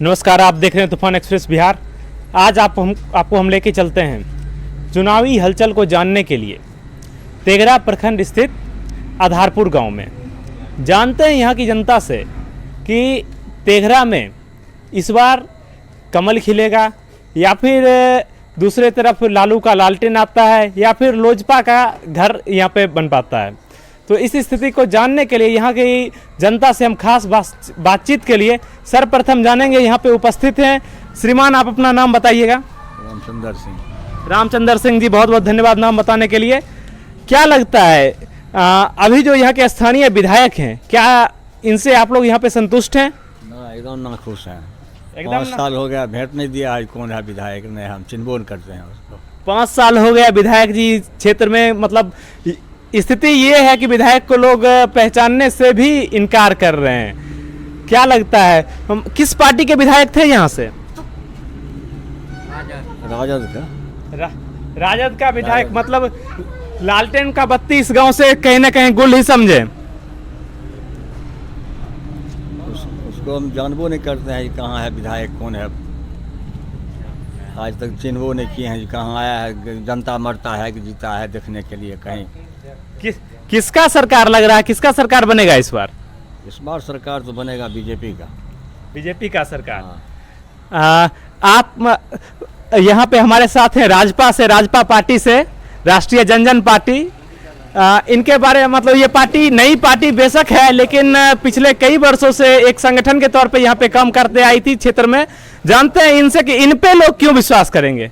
नमस्कार, आप देख रहे हैं तूफान एक्सप्रेस बिहार। आज आपको हम लेके चलते हैं चुनावी हलचल को जानने के लिए तेघरा प्रखंड स्थित आधारपुर गांव में। जानते हैं यहाँ की जनता से कि तेघरा में इस बार कमल खिलेगा या फिर दूसरे तरफ लालू का लालटेन आता है या फिर लोजपा का घर यहाँ पे बन पाता है। तो इस स्थिति को जानने के लिए यहाँ की जनता से हम खास बातचीत के लिए सर्वप्रथम जानेंगे। यहाँ पे उपस्थित हैं श्रीमान, आप अपना नाम बताइएगा। रामचंद्र सिंह। रामचंद्र सिंह जी, बहुत बहुत धन्यवाद नाम बताने के लिए। क्या लगता है अभी जो यहाँ के स्थानीय विधायक हैं, क्या इनसे आप लोग यहाँ पे संतुष्ट हैं? एकदम ना खुश हैं। एकदम 5 साल हो गया भेंट नहीं दिया, आज कौन है विधायक, नहीं हम चिन्हबो नहीं करते हैं उसको। 5 साल हो गया विधायक जी क्षेत्र में, मतलब स्थिति ये है कि विधायक को लोग पहचानने से भी इनकार कर रहे हैं। क्या लगता है हम किस पार्टी के विधायक थे यहाँ से? राजद का। राजद का विधायक, मतलब लालटेन का बत्ती इस गांव से कहीं ना कहीं गुल ही समझे। उसको हम जानबो नहीं करते हैं कहाँ है विधायक, कौन है। आज तक चिन्हबो नहीं किए हैं कहाँ आया है। जनता मरता है कि जीता है देखने के लिए कहीं। किसका सरकार लग रहा है, किसका सरकार बनेगा इस बार? इस बार सरकार तो बनेगा बीजेपी का। बीजेपी का सरकार। आप यहाँ पे हमारे साथ हैं राजपा पार्टी से, राष्ट्रीय जनजन पार्टी। इनके बारे में, मतलब ये पार्टी नई पार्टी बेशक है, लेकिन पिछले कई वर्षों से एक संगठन के तौर पे यहाँ पे काम करते आई थी क्षेत्र में। जानते हैं इनसे कि इन पे लोग क्यों विश्वास करेंगे।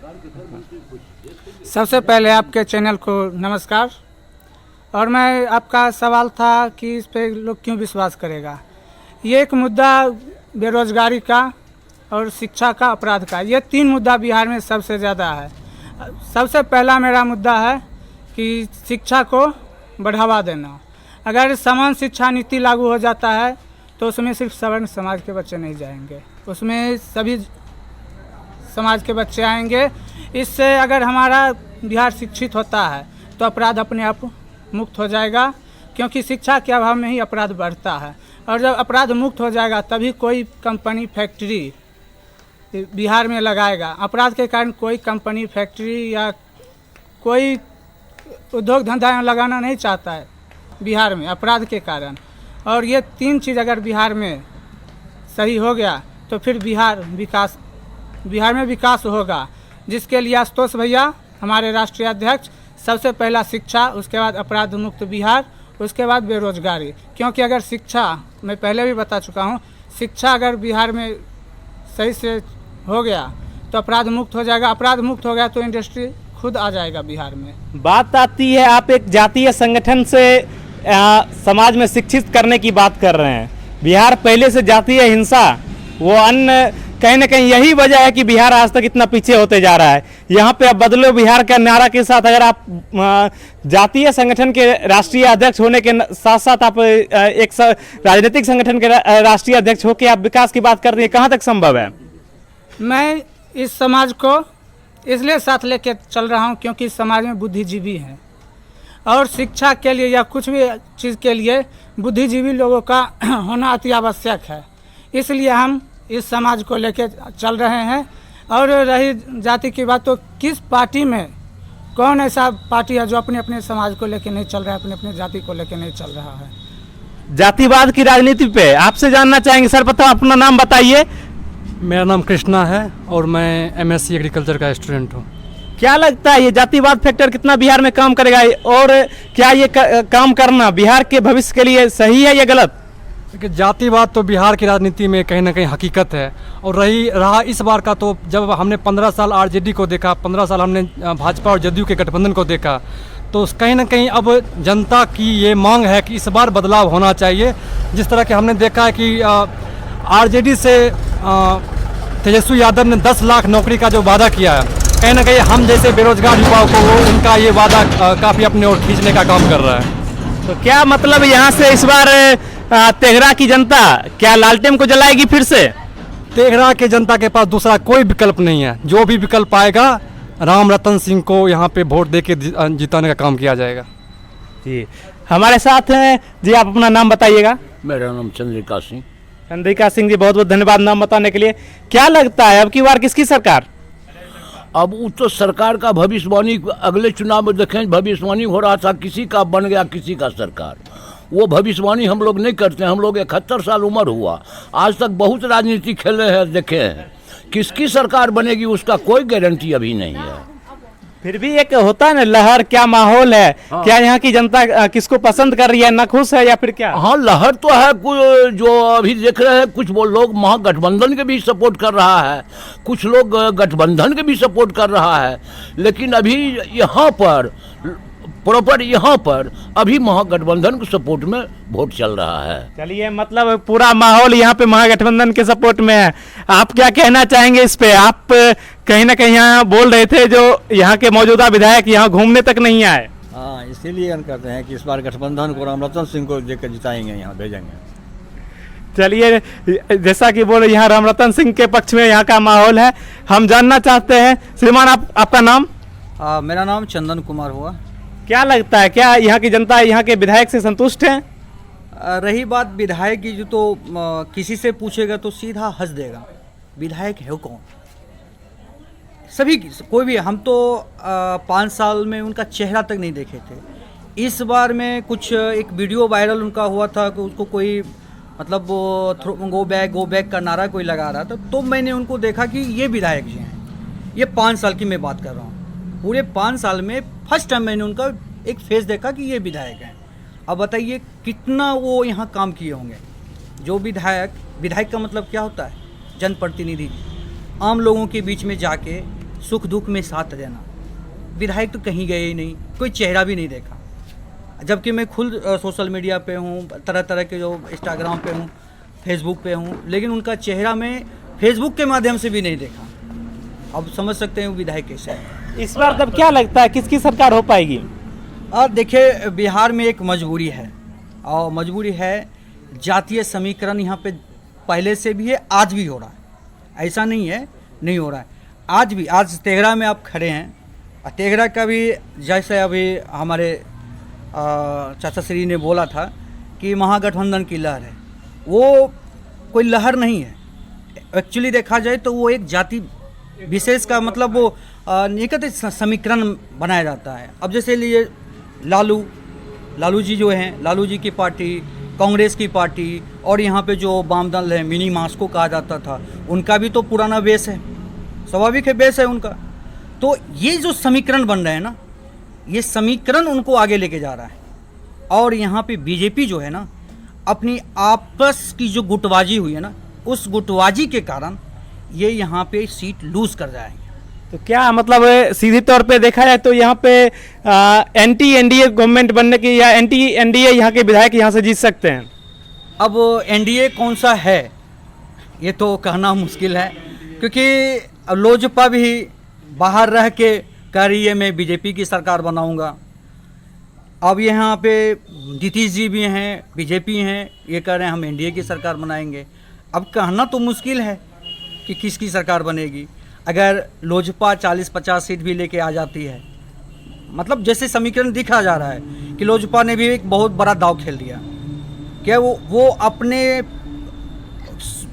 सबसे पहले आपके चैनल को नमस्कार। और मैं आपका सवाल था कि इस पे लोग क्यों विश्वास करेगा। ये एक मुद्दा बेरोजगारी का और शिक्षा का, अपराध का, ये 3 मुद्दा बिहार में सबसे ज़्यादा है। सबसे पहला मेरा मुद्दा है कि शिक्षा को बढ़ावा देना। अगर समान शिक्षा नीति लागू हो जाता है तो उसमें सिर्फ सवर्ण समाज के बच्चे नहीं जाएंगे, उसमें सभी समाज के बच्चे आएंगे। इससे अगर हमारा बिहार शिक्षित होता है तो अपराध अपने आप मुक्त हो जाएगा, क्योंकि शिक्षा के अभाव में ही अपराध बढ़ता है। और जब अपराध मुक्त हो जाएगा तभी कोई कंपनी फैक्ट्री बिहार में लगाएगा। अपराध के कारण कोई कंपनी फैक्ट्री या कोई उद्योग धंधा लगाना नहीं चाहता है बिहार में, अपराध के कारण। और ये 3 चीज़ अगर बिहार में सही हो गया तो फिर बिहार में विकास होगा, जिसके लिए आशुतोष भैया हमारे राष्ट्रीय अध्यक्ष, सबसे पहला शिक्षा, उसके बाद अपराध मुक्त बिहार, उसके बाद बेरोजगारी। क्योंकि अगर शिक्षा, मैं पहले भी बता चुका हूँ, शिक्षा अगर बिहार में सही से हो गया तो अपराध मुक्त हो जाएगा। अपराध मुक्त हो गया तो इंडस्ट्री खुद आ जाएगा बिहार में। बात आती है, आप एक जातीय संगठन से समाज में शिक्षित करने की बात कर रहे हैं। बिहार पहले से जातीय हिंसा, वो अन्य कहीं ना कहीं यही वजह है कि बिहार आज तक इतना पीछे होते जा रहा है। यहाँ पे अब बदलो बिहार का नारा के साथ अगर आप जातीय संगठन के राष्ट्रीय अध्यक्ष होने के साथ साथ आप एक राजनीतिक संगठन के राष्ट्रीय अध्यक्ष होकर आप विकास की बात कर रही है, कहाँ तक संभव है? मैं इस समाज को इसलिए साथ लेके चल रहा हूँ क्योंकि समाज में बुद्धिजीवी हैं और शिक्षा के लिए या कुछ भी चीज़ के लिए बुद्धिजीवी लोगों का होना अति आवश्यक है। इसलिए हम इस समाज को लेके चल रहे हैं। और रही जाति की बात, तो किस पार्टी में कौन ऐसा पार्टी है जो अपने अपने समाज को लेके नहीं चल रहा है, अपने अपने जाति को लेके नहीं चल रहा है? जातिवाद की राजनीति पे आपसे जानना चाहेंगे। सर्वप्रथम अपना नाम बताइए। मेरा नाम कृष्णा है और मैं MSc एग्रीकल्चर का स्टूडेंट हूँ। क्या लगता है ये जातिवाद फैक्टर कितना बिहार में काम करेगा, और क्या ये काम करना बिहार के भविष्य के लिए सही है या गलत? क्योंकि जातिवाद तो बिहार की राजनीति में कहीं ना कहीं हकीकत है। और रहा इस बार का, तो जब हमने 15 साल RJD को देखा, 15 साल हमने भाजपा और जदयू के गठबंधन को देखा, तो कहीं ना कहीं अब जनता की ये मांग है कि इस बार बदलाव होना चाहिए। जिस तरह के हमने देखा है कि RJD से तेजस्वी यादव ने 10 लाख नौकरी का जो वादा किया है, कहीं ना कहीं हम जैसे बेरोजगार युवाओं को वो उनका ये वादा काफ़ी अपने ओर खींचने का काम कर रहा है। तो क्या मतलब यहाँ से इस बार तेघरा की जनता क्या लालटेन को जलाएगी फिर से? तेघरा के जनता के पास दूसरा कोई विकल्प नहीं है। जो भी विकल्प आएगा, राम रतन सिंह को यहाँ पे वोट देके जिताने का काम किया जाएगा। जी, हमारे साथ हैं जी, आप अपना नाम बताइएगा। मेरा नाम चंद्रिका सिंह। चंद्रिका सिंह जी, बहुत बहुत धन्यवाद नाम बताने के लिए। क्या लगता है अब की बार किसकी सरकार? अब वो तो सरकार का भविष्यवाणी अगले चुनाव में देखें, भविष्यवाणी हो रहा था किसी का बन गया किसी का सरकार। वो भविष्यवाणी हम लोग नहीं करते हैं। हम लोग 71 साल उम्र हुआ, आज तक बहुत राजनीति खेले हैं, देखे हैं। किसकी सरकार बनेगी उसका कोई गारंटी अभी नहीं है। फिर भी एक होता है ना लहर, क्या माहौल है? हाँ। क्या यहाँ की जनता किसको पसंद कर रही है, नाखुश है या फिर क्या? हाँ, लहर तो है। जो अभी देख रहे हैं, कुछ वो लोग महागठबंधन के भी सपोर्ट कर रहा है, कुछ लोग गठबंधन के भी सपोर्ट कर रहा है। लेकिन अभी यहाँ पर प्रॉपर यहाँ पर अभी महागठबंधन के सपोर्ट में वोट चल रहा है। चलिए, मतलब पूरा माहौल यहाँ पे महागठबंधन के सपोर्ट में है। आप क्या कहना चाहेंगे इस पे? आप कहीं ना कहीं यहाँ बोल रहे थे जो यहाँ के मौजूदा विधायक यहाँ घूमने तक नहीं आए। हाँ, इसीलिए हम कहते हैं कि इस बार गठबंधन को रामरतन सिंह को देकर जिताएंगे, यहाँ भेजेंगे। चलिए, जैसा कि बोले यहाँ रामरतन सिंह के पक्ष में यहाँ का माहौल है। हम जानना चाहते हैं, श्रीमान आपका नाम? मेरा नाम चंदन कुमार हुआ। क्या लगता है, क्या यहाँ की जनता यहाँ के विधायक से संतुष्ट है? रही बात विधायक की, जो तो किसी से पूछेगा तो सीधा हंस देगा, विधायक है कौन? सभी कोई भी, हम तो 5 साल में उनका चेहरा तक नहीं देखे थे। इस बार में कुछ एक वीडियो वायरल उनका हुआ था कि उसको कोई मतलब वो गो बैक का नारा कोई लगा रहा था, तो मैंने उनको देखा कि ये विधायक जी हैं। ये 5 साल की मैं बात कर रहा हूँ। पूरे 5 साल में फर्स्ट टाइम मैंने उनका एक फेस देखा कि ये विधायक हैं। अब बताइए कितना वो यहाँ काम किए होंगे। जो विधायक का मतलब क्या होता है? जनप्रतिनिधि, आम लोगों के बीच में जाके सुख दुख में साथ देना। विधायक तो कहीं गए ही नहीं, कोई चेहरा भी नहीं देखा। जबकि मैं खुद सोशल मीडिया पे हूँ, तरह तरह के जो इंस्टाग्राम पे हूँ, फेसबुक पे हूँ, लेकिन उनका चेहरा मैं फेसबुक के माध्यम से भी नहीं देखा। अब समझ सकते हैं वो विधायक कैसे है। इस बार तब क्या लगता है किसकी सरकार हो पाएगी? और देखिए, बिहार में एक मजबूरी है, और मजबूरी है जातीय समीकरण यहाँ पे पहले से भी है, आज भी हो रहा है। ऐसा नहीं है नहीं हो रहा है, आज भी। आज तेघड़ा में आप खड़े हैं, और तेघड़ा का भी जैसे अभी हमारे चाचा श्री ने बोला था कि महागठबंधन की लहर है, वो कोई लहर नहीं है। एक्चुअली देखा जाए तो वो एक जाति विशेष का मतलब वो नहीं कहते समीकरण बनाया जाता है। अब जैसे लिए लालू जी जो हैं, लालू जी की पार्टी, कांग्रेस की पार्टी, और यहाँ पे जो वाम दल है, मिनी मास्को कहा जाता था, उनका भी तो पुराना बेस है, स्वाभाविक है बेस है उनका। तो ये जो समीकरण बन रहे हैं ना, ये समीकरण उनको आगे लेके जा रहा है। और यहाँ पे बीजेपी जो है ना, अपनी आपस की जो गुटबाजी हुई है ना, उस गुटबाजी के कारण ये यहाँ पे सीट लूज कर जाएंगे। तो क्या मतलब सीधी तौर पे देखा जाए तो यहाँ पे एंटी एनडीए गवर्नमेंट बनने की, या एंटी एनडीए यहाँ के विधायक यहाँ से जीत सकते हैं? अब एनडीए कौन सा है ये तो कहना मुश्किल है, क्योंकि लोजपा भी बाहर रह के कह रही है मैं बीजेपी की सरकार बनाऊंगा। अब यहाँ पे नीतीश जी भी हैं, बीजेपी हैं, ये कह रहे हैं हम एनडीए की सरकार बनाएंगे। अब कहना तो मुश्किल है कि किसकी सरकार बनेगी। अगर लोजपा 40-50 सीट भी लेके आ जाती है, मतलब जैसे समीकरण दिखा जा रहा है कि लोजपा ने भी एक बहुत बड़ा दाव खेल दिया। क्या वो अपने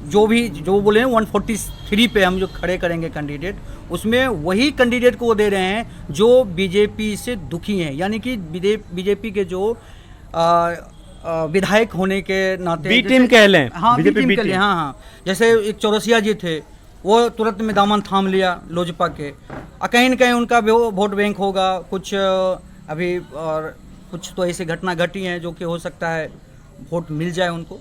जो बोले 143 पे हम जो खड़े करेंगे कैंडिडेट, उसमें वही कैंडिडेट को वो दे रहे हैं जो बीजेपी से दुखी हैं, यानी कि बीजेपी के जो विधायक होने के नाते बी टीम कह लें। हाँ, बीजेपी बी टीम, हाँ। जैसे एक चौरसिया जी थे, वो तुरंत में दामन थाम लिया लोजपा के। कहीं न कहीं उनका वोट बैंक होगा कुछ अभी, और कुछ तो ऐसी घटना घटी हैं जो कि हो सकता है वोट मिल जाए उनको,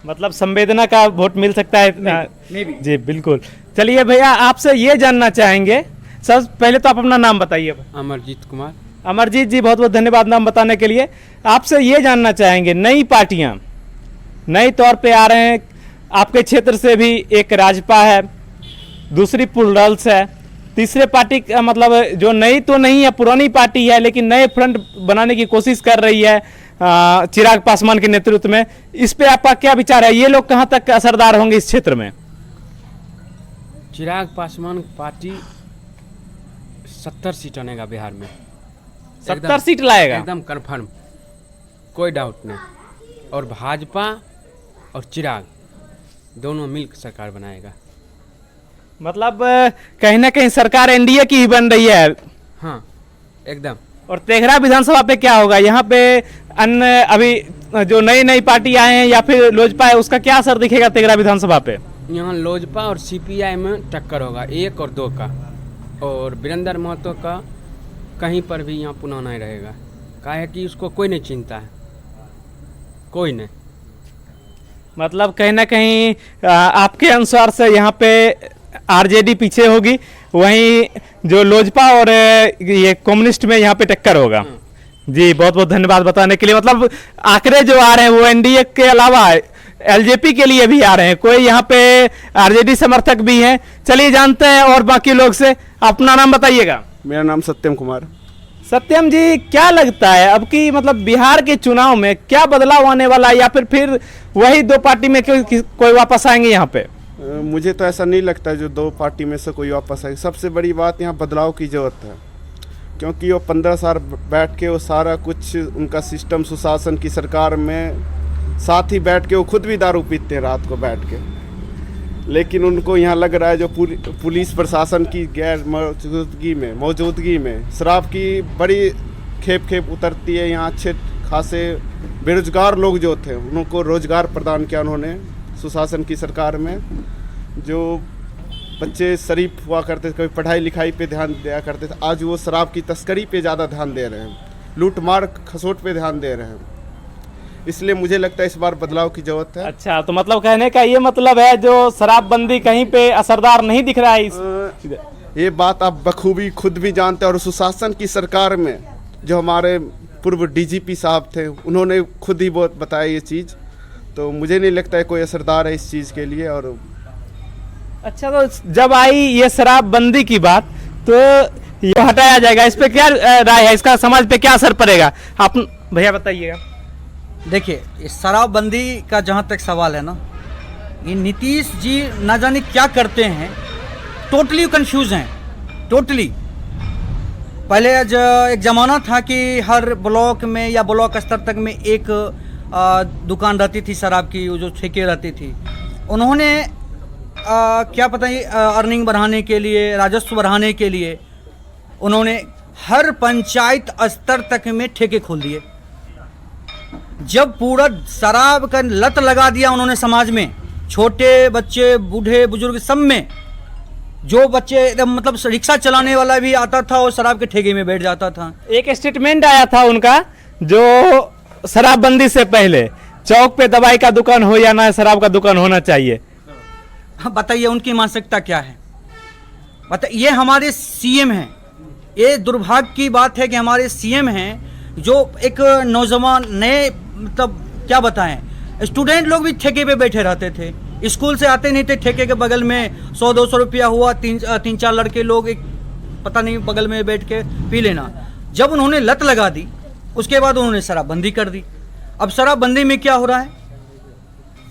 मतलब संवेदना का वोट मिल सकता है। जी बिल्कुल। चलिए भैया, आपसे ये जानना चाहेंगे, सबसे पहले तो आप अपना नाम बताइए। अमरजीत कुमार। अमरजीत जी, बहुत बहुत धन्यवाद नाम बताने के लिए। आपसे ये जानना चाहेंगे, नई पार्टियां नई तौर पे आ रहे हैं, आपके क्षेत्र से भी एक राजपा है, दूसरी प्लुरल्स है, तीसरे पार्टी मतलब जो नई तो नहीं है, पुरानी पार्टी है, लेकिन नए फ्रंट बनाने की कोशिश कर रही है चिराग पासवान के नेतृत्व में। इस पे आपका क्या विचार है? ये लोग कहां तक असरदार होंगे इस क्षेत्र में? चिराग पासवान पार्टी 70 सीट आनेगा बिहार में। 70 सीट लाएगा एकदम कंफर्म, कोई डाउट नहीं। और भाजपा और चिराग दोनों मिलकर सरकार बनाएगा। मतलब कहीं ना कहीं सरकार एनडीए की ही बन रही है। हाँ एकदम। और तेघरा विधानसभा पे क्या होगा? यहाँ पे अन्य अभी जो नई नई पार्टी आए हैं या फिर लोजपा है, उसका क्या असर दिखेगा तेघरा विधानसभा पे? यहाँ लोजपा और सीपीआई में टक्कर होगा 1 और 2 का, और वीरेंद्र महतो का कहीं पर भी यहाँ पुनः नहीं रहेगा। काहे कि उसको कोई नहीं चिंता है, कोई नहीं। मतलब कहीं ना कहीं आपके अनुसार से यहाँ पे आरजेडी पीछे होगी, वहीं जो लोजपा और ये कम्युनिस्ट में यहाँ पे टक्कर होगा। जी बहुत बहुत धन्यवाद बताने के लिए। मतलब आंकड़े जो आ रहे हैं वो एनडीए के अलावा एलजेपी के लिए भी आ रहे हैं, कोई यहाँ पे आरजेडी समर्थक भी हैं। चलिए जानते हैं और बाकी लोग से। अपना नाम बताइएगा। मेरा नाम सत्यम कुमार। सत्यम जी, क्या लगता है अब की मतलब बिहार के चुनाव में क्या बदलाव आने वाला है, या फिर वही 2 पार्टी में कोई वापस आएंगे यहाँ पे? मुझे तो ऐसा नहीं लगता जो 2 पार्टी में से कोई वापस आए। सबसे बड़ी बात यहाँ बदलाव की ज़रूरत है, क्योंकि वो 15 साल बैठ के वो सारा कुछ उनका सिस्टम सुशासन की सरकार में साथ ही बैठ के वो खुद भी दारू पीते हैं रात को बैठ के, लेकिन उनको यहाँ लग रहा है जो पुलिस प्रशासन की गैर मौजूदगी में शराब की बड़ी खेप उतरती है। यहाँ अच्छे खासे बेरोजगार लोग जो थे उनको रोजगार प्रदान किया उन्होंने सुशासन की सरकार में। जो बच्चे शरीफ हुआ करते थे, कभी पढ़ाई लिखाई पे ध्यान दिया करते थे, आज वो शराब की तस्करी पे ज़्यादा ध्यान दे रहे हैं, लूट मार खसोट पे ध्यान दे रहे हैं। इसलिए मुझे लगता है इस बार बदलाव की जरूरत है। अच्छा, तो मतलब कहने का ये मतलब है जो शराबबंदी कहीं पे असरदार नहीं दिख रहा है ये बात आप बखूबी खुद भी जानते हैं। और सुशासन की सरकार में जो हमारे पूर्व डीजीपी साहब थे उन्होंने खुद ही बहुत बताया ये चीज़, तो मुझे नहीं लगता है कोई असरदार है इस चीज़ के लिए। और अच्छा, तो जब आई ये शराबबंदी की बात तो ये हटाया जाएगा, इस पे क्या राय है? इसका समाज पे क्या असर पड़ेगा? आप भैया बताइएगा। देखिए, इस शराबबंदी का जहाँ तक सवाल है ना, ये नीतीश जी ना जाने क्या करते हैं, टोटली कंफ्यूज हैं, टोटली। पहले एक ज़माना था कि हर ब्लॉक में या ब्लॉक स्तर तक में एक दुकान रहती थी शराब की, जो ठेके रहती थी। उन्होंने क्या पता ही अर्निंग बढ़ाने के लिए, राजस्व बढ़ाने के लिए उन्होंने हर पंचायत स्तर तक में ठेके खोल दिए। जब पूरा शराब का लत लगा दिया उन्होंने समाज में, छोटे बच्चे बूढ़े बुजुर्ग सब में, जो बच्चे मतलब रिक्शा चलाने वाला भी आता था और शराब के ठेके में बैठ जाता था। एक स्टेटमेंट आया था उनका, जो शराबबंदी से पहले चौक पे दवाई का दुकान हो या ना, शराब का दुकान होना चाहिए। हाँ, बताइए उनकी मानसिकता क्या है? बताइए। ये हमारे सीएम हैं। ये दुर्भाग्य की बात है कि हमारे सीएम हैं जो एक नौजवान नए मतलब क्या बताएं, स्टूडेंट लोग भी ठेके पे बैठे रहते थे, स्कूल से आते नहीं थे, ठेके के बगल में 100-200 रुपया हुआ, 3-4 लड़के लोग एक पता नहीं बगल में बैठ के पी लेना। जब उन्होंने लत लगा दी उसके बाद उन्होंने शराबबंदी कर दी। अब शराबबंदी में क्या हो रहा है,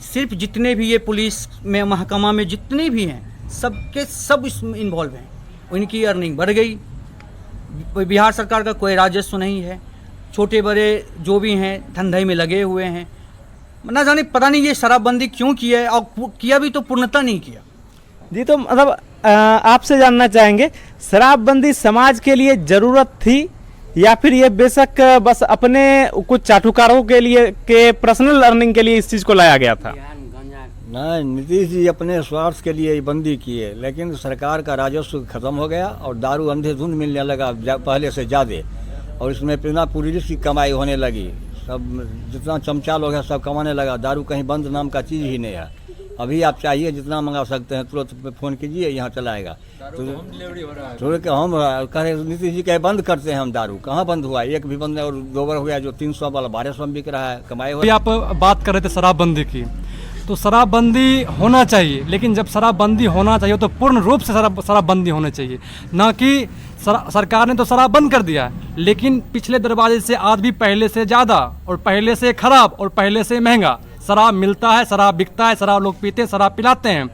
सिर्फ जितने भी ये पुलिस में महकमा में जितने भी हैं सबके सब इसमें इन्वॉल्व हैं। उनकी अर्निंग बढ़ गई, बिहार सरकार का कोई राजस्व नहीं है, छोटे बड़े जो भी हैं धंधे में लगे हुए हैं। ना जाने पता नहीं ये शराबबंदी क्यों की है, और किया भी तो पूर्णता नहीं किया। जी, तो मतलब आपसे जानना चाहेंगे, शराबबंदी समाज के लिए ज़रूरत थी या फिर ये बेशक बस अपने कुछ चाटुकारों के लिए के पर्सनल अर्निंग के लिए इस चीज़ को लाया गया था? नहीं, नीतीश जी अपने स्वार्थ के लिए बंदी किए, लेकिन सरकार का राजस्व खत्म हो गया और दारू अंधेधुंध मिलने लगा पहले से ज़्यादा, और इसमें बिना पुलिस की कमाई होने लगी। सब जितना चमचा लोग है सब कमाने लगा। दारू कहीं बंद नाम का चीज़ ही नहीं है। अभी आप चाहिए जितना मंगा सकते हैं, तुरंत फ़ोन कीजिए, यहाँ चलाएगा। तो हम कह रहे नीतीश जी कहे बंद करते हैं हम दारू, कहाँ बंद हुआ? एक भी बंद है, और 2 बार हो गया, जो 300 वाला 1200 में बिक रहा है, कमाई हो। आप बात कर रहे थे शराबबंदी की, तो शराबबंदी होना चाहिए, लेकिन जब शराबबंदी होना चाहिए तो पूर्ण रूप से शराबबंदी होनी चाहिए, ना कि सरकार ने तो शराब बंद कर दिया, लेकिन पिछले दरवाजे से आज भी पहले से ज़्यादा और पहले से खराब और पहले से महंगा शराब मिलता है, शराब बिकता है, शराब लोग पीते हैं, शराब पिलाते हैं।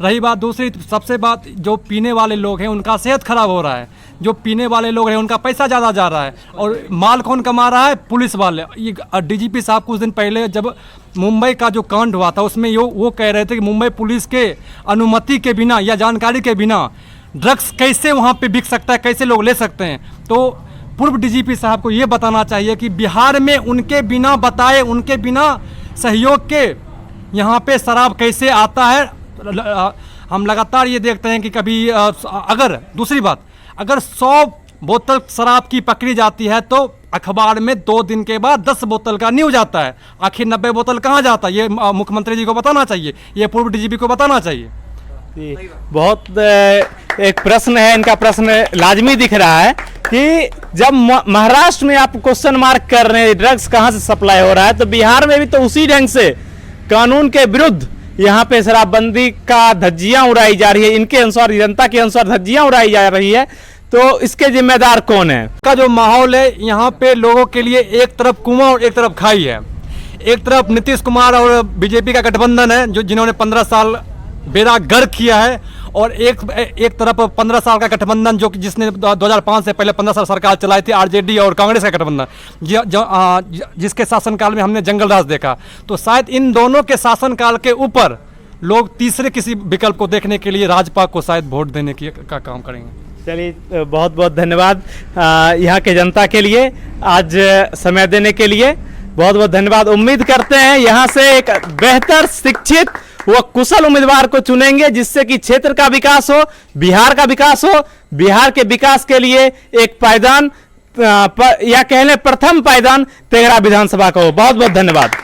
रही बात दूसरी, सबसे बात जो पीने वाले लोग हैं उनका सेहत खराब हो रहा है, जो पीने वाले लोग हैं उनका पैसा ज़्यादा जा रहा है, और माल कौन कमा रहा है? पुलिस वाले। ये डीजीपी साहब कुछ दिन पहले जब मुंबई का जो कांड हुआ था उसमें वो कह रहे थे कि मुंबई पुलिस के अनुमति के बिना या जानकारी के बिना ड्रग्स कैसे वहाँ पे बिक सकता है, कैसे लोग ले सकते हैं। तो पूर्व डीजीपी साहब को ये बताना चाहिए कि बिहार में उनके बिना बताए, उनके बिना सहयोग के यहाँ पे शराब कैसे आता है। हम लगातार ये देखते हैं कि कभी अगर दूसरी बात, अगर 100 बोतल शराब की पकड़ी जाती है तो अखबार में 2 दिन के बाद 10 बोतल का न्यूज आता है। आखिर 90 बोतल कहाँ जाता है? ये मुख्यमंत्री जी को बताना चाहिए, ये पूर्व डीजीपी को बताना चाहिए। बहुत एक प्रश्न है, इनका प्रश्न लाजमी दिख रहा है कि जब महाराष्ट्र में आप क्वेश्चन मार्क कर रहे हैं ड्रग्स कहाँ से सप्लाई हो रहा है, तो बिहार में भी तो उसी ढंग से कानून के विरुद्ध यहाँ पे शराबबंदी का धज्जियां उड़ाई जा रही है। इनके अनुसार, जनता के अनुसार धज्जियां उड़ाई जा रही है, तो इसके जिम्मेदार कौन है? का जो माहौल है यहाँ पे लोगों के लिए, एक तरफ कुआं और एक तरफ खाई है। एक तरफ नीतीश कुमार और बीजेपी का गठबंधन है जो जिन्होंने 15 साल बेड़ा गर्क किया है, और एक तरफ 15 साल का गठबंधन जो कि जिसने 2005 से पहले 15 साल सरकार चलाई थी, आरजेडी और कांग्रेस का गठबंधन, जिसके शासनकाल में हमने जंगल राज देखा। तो शायद इन दोनों के शासनकाल के ऊपर लोग तीसरे किसी विकल्प को देखने के लिए राजपा को शायद वोट देने का काम करेंगे। चलिए, बहुत बहुत धन्यवाद यहाँ के जनता के लिए, आज समय देने के लिए बहुत बहुत धन्यवाद। उम्मीद करते हैं यहाँ से एक बेहतर शिक्षित व कुशल उम्मीदवार को चुनेंगे, जिससे कि क्षेत्र का विकास हो, बिहार का विकास हो। बिहार के विकास के लिए एक पायदान या कह लें प्रथम पायदान तेघड़ा विधानसभा का हो। बहुत बहुत धन्यवाद।